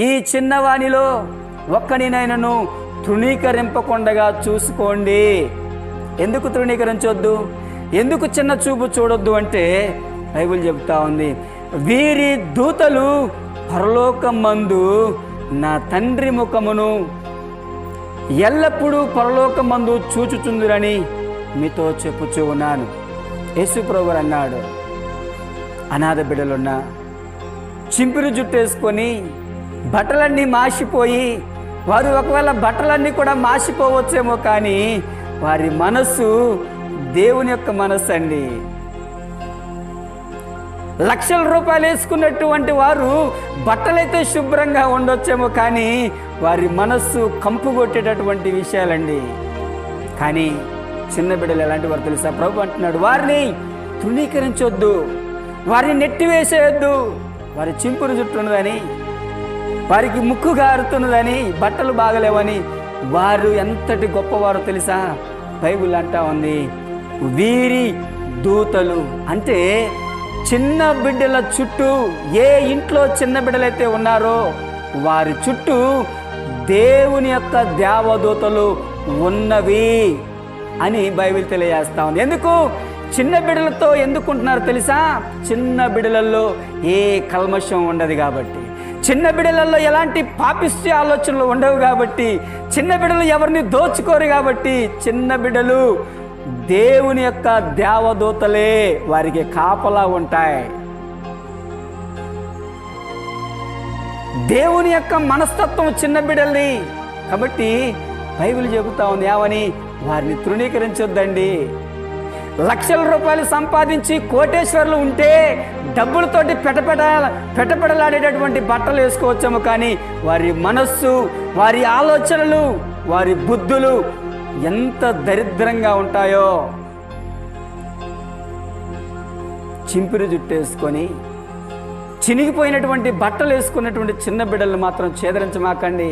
ఈ చిన్నవానిలో ఒక్కనినైనను తృణీకరింపకుండగా చూసుకోండి. ఎందుకు తృణీకరించొద్దు, ఎందుకు చిన్న చూపు చూడొద్దు అంటే బైబిల్ చెప్తా ఉంది, వీరి దూతలు పరలోకమందు నా తండ్రి ముఖమును ఎల్లప్పుడూ పరలోకమందు చూచుచుందురని మీతో చెప్పుచూ ఉన్నాను. యేసు ప్రభువు అన్నాడు, అనాథ బిడ్డలున్న చింపిరి జుట్టేసుకొని బట్టలన్నీ మాసిపోయి, వారు ఒకవేళ బట్టలన్నీ కూడా మాసిపోవచ్చేమో, కానీ వారి మనస్సు దేవుని యొక్క మనస్సు అండి. లక్షల రూపాయలు వేసుకున్నటువంటి వారు బట్టలైతే శుభ్రంగా ఉండొచ్చేమో, కానీ వారి మనస్సు కంపు కొట్టేటటువంటి విషయాలండి. కానీ చిన్న బిడ్డలు ఎలాంటి వారు తెలుసా? ప్రభు అంటున్నాడు, వారిని తృణీకరించొద్దు, వారిని నెట్టివేసేయొద్దు. వారి చింపురు జుట్టున్నదని, వారికి ముక్కు గారుతున్నదని, బట్టలు బాగలేవని వారు ఎంతటి గొప్పవారో తెలుసా? బైబిల్ అంటా ఉంది, వీరి దూతలు అంటే చిన్న బిడ్డల చుట్టూ, ఏ ఇంట్లో చిన్న బిడ్డలైతే ఉన్నారో వారి చుట్టూ దేవుని యొక్క దేవదూతలు ఉన్నవి అని బైబిల్ తెలియజేస్తా ఉంది. ఎందుకు చిన్న బిడ్డలతో ఎందుకుంటున్నారు తెలుసా? చిన్న బిడ్డలలో ఏ కల్మషం ఉండదు కాబట్టి, చిన్న బిడ్డలలో ఎలాంటి పాపిష్టి ఆలోచనలు ఉండవు కాబట్టి, చిన్న బిడ్డలు ఎవరిని దోచుకోరు కాబట్టి, చిన్న బిడ్డలు దేవుని యొక్క దేవదూతలే వారికి కాపలా ఉంటాయి. దేవుని యొక్క మనస్తత్వం చిన్న బిడ్డల్ని కాబట్టి బైబిల్ చెబుతా ఉంది, ఏమని? వారిని తృణీకరించొద్దండి. లక్షల రూపాయలు సంపాదించి కోటేశ్వర్లు ఉంటే డబ్బులతోటి పెట్టపెడలాడేటటువంటి బట్టలు వేసుకోవచ్చాము, కానీ వారి మనస్సు, వారి ఆలోచనలు, వారి బుద్ధులు ఎంత దరిద్రంగా ఉంటాయో. చింపిరి జుట్టేసుకొని చినిగిపోయినటువంటి బట్టలు వేసుకున్నటువంటి చిన్న బిడ్డలను మాత్రం ఛేదరించమాకండి,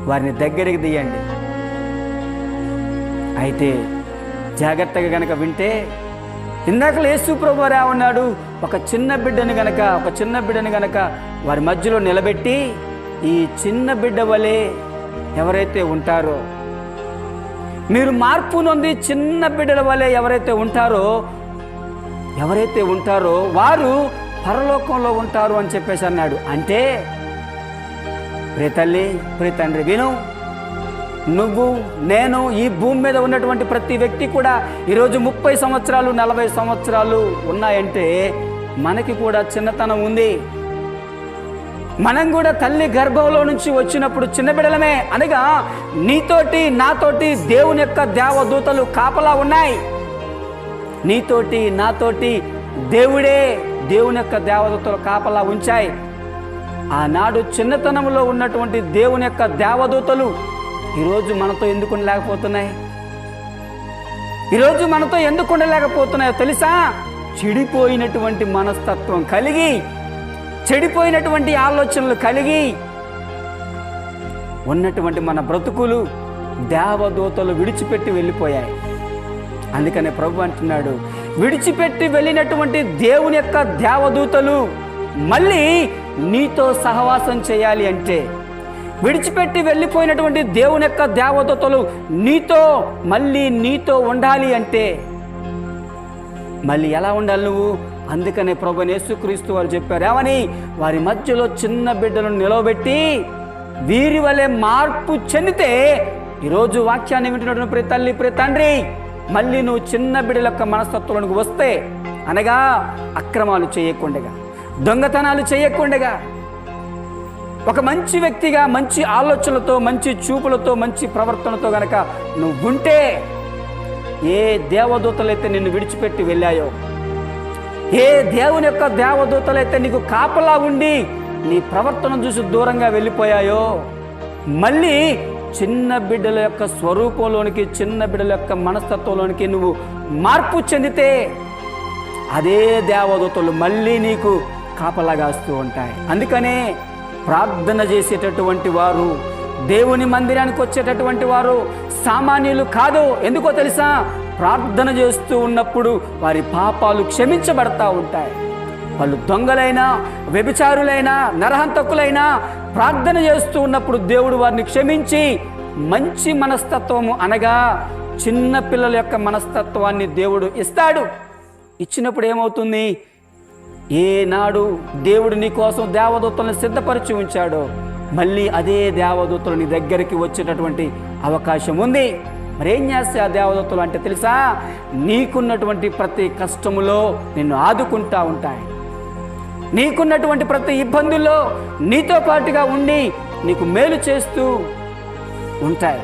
వారిని దగ్గరికి తీయండి. అయితే జాగ్రత్తగా గనక వింటే, ఇందాక యేసు ప్రభువు ఉన్నాడు, ఒక చిన్న బిడ్డను గనక వారి మధ్యలో నిలబెట్టి, ఈ చిన్న బిడ్డ వలె ఎవరైతే ఉంటారో, మీరు మార్పు నొంది చిన్న బిడ్డల వలె ఎవరైతే ఉంటారో వారు పరలోకంలో ఉంటారు అని చెప్పేసి అన్నాడు. అంటే ప్రియ తల్లి, ప్రియ తండ్రి, విను, నువ్వు, నేను, ఈ భూమి మీద ఉన్నటువంటి ప్రతి వ్యక్తి కూడా ఈరోజు 30 సంవత్సరాలు 40 సంవత్సరాలు ఉన్నాయంటే మనకి కూడా చిన్నతనం ఉంది. మనం కూడా తల్లి గర్భంలో నుంచి వచ్చినప్పుడు చిన్న బిడ్డలమే. అనగా నీతోటి నాతోటి దేవుని యొక్క దేవదూతలు కాపలా ఉన్నాయి. నీతోటి నాతోటి దేవుని యొక్క దేవదూతలు కాపలా ఉంచాయి. ఆనాడు చిన్నతనంలో ఉన్నటువంటి దేవుని యొక్క దేవదూతలు ఈరోజు మనతో ఎందుకు ఉండలేకపోతున్నాయో తెలుసా? చెడిపోయినటువంటి మనస్తత్వం కలిగి, చెడిపోయినటువంటి ఆలోచనలు కలిగి ఉన్నటువంటి మన బ్రతుకులు దేవదూతలు విడిచిపెట్టి వెళ్ళిపోయాయి. అందుకనే ప్రభు అంటున్నాడు, విడిచిపెట్టి వెళ్ళినటువంటి దేవుని యొక్క దేవదూతలు మళ్ళీ నీతో సహవాసం చేయాలి అంటే, విడిచిపెట్టి వెళ్ళిపోయినటువంటి దేవుని యొక్క దేవదూతలు నీతో ఉండాలి అంటే మళ్ళీ ఎలా ఉండాలి నువ్వు? అందుకనే ప్రభువైన యేసుక్రీస్తు వారు చెప్పారు, ఏమని? వారి మధ్యలో చిన్న బిడ్డలను నిలవబెట్టి వీరి వలె మార్పు చెందితే, ఈరోజు వాక్యాన్ని వింటున్నటువంటి ప్రతి తల్లి, ప్రతి తండ్రి, మళ్ళీ నువ్వు చిన్న బిడ్డల యొక్క మనస్తత్వంలోకి వస్తే, అనగా అక్రమాలు చేయకుండగా, దొంగతనాలు చేయకుండగా, ఒక మంచి వ్యక్తిగా, మంచి ఆలోచనలతో, మంచి చూపులతో, మంచి ప్రవర్తనతో గనక నువ్వు ఉంటే, ఏ దేవదూతలైతే నిన్ను విడిచిపెట్టి వెళ్ళాయో, ఏ దేవుని యొక్క దేవదూతలైతే నీకు కాపలా ఉండి నీ ప్రవర్తన చూసి దూరంగా వెళ్ళిపోయాయో, మళ్ళీ చిన్న బిడ్డల యొక్క స్వరూపంలోనికి, చిన్న బిడ్డల యొక్క మనస్తత్వంలోనికి నువ్వు మార్పు చెందితే, అదే దేవదూతలు మళ్ళీ నీకు కాపలాగాస్తూ ఉంటాయి. అందుకనే ప్రార్థన చేసేటటువంటి వారు, దేవుని మందిరానికి వచ్చేటటువంటి వారు సామాన్యులు కాదు. ఎందుకో తెలుసా? ప్రార్థన చేస్తూ ఉన్నప్పుడు వారి పాపాలు క్షమించబడతా ఉంటాయి. వాళ్ళు దొంగలైనా, వ్యభిచారులైనా, నరహంతకులైనా ప్రార్థన చేస్తూ ఉన్నప్పుడు దేవుడు వారిని క్షమించి మంచి మనస్తత్వము అనగా చిన్న పిల్లల యొక్క మనస్తత్వాన్ని దేవుడు ఇస్తాడు. ఇచ్చినప్పుడు ఏమవుతుంది? ఏనాడు దేవుడు నీ కోసం దేవదూతలను సిద్ధపరిచి ఉంచాడో మళ్ళీ అదే దేవదూతలు నీ దగ్గరికి వచ్చేటటువంటి అవకాశం ఉంది. మరేం చేస్తే ఆ దేవదూతలు అంటే తెలుసా? నీకున్నటువంటి ప్రతి కష్టములో నిన్ను ఆదుకుంటా ఉంటాయి. నీకున్నటువంటి ప్రతి ఇబ్బందుల్లో నీతో పాటుగా ఉండి నీకు మేలు చేస్తూ ఉంటాయి.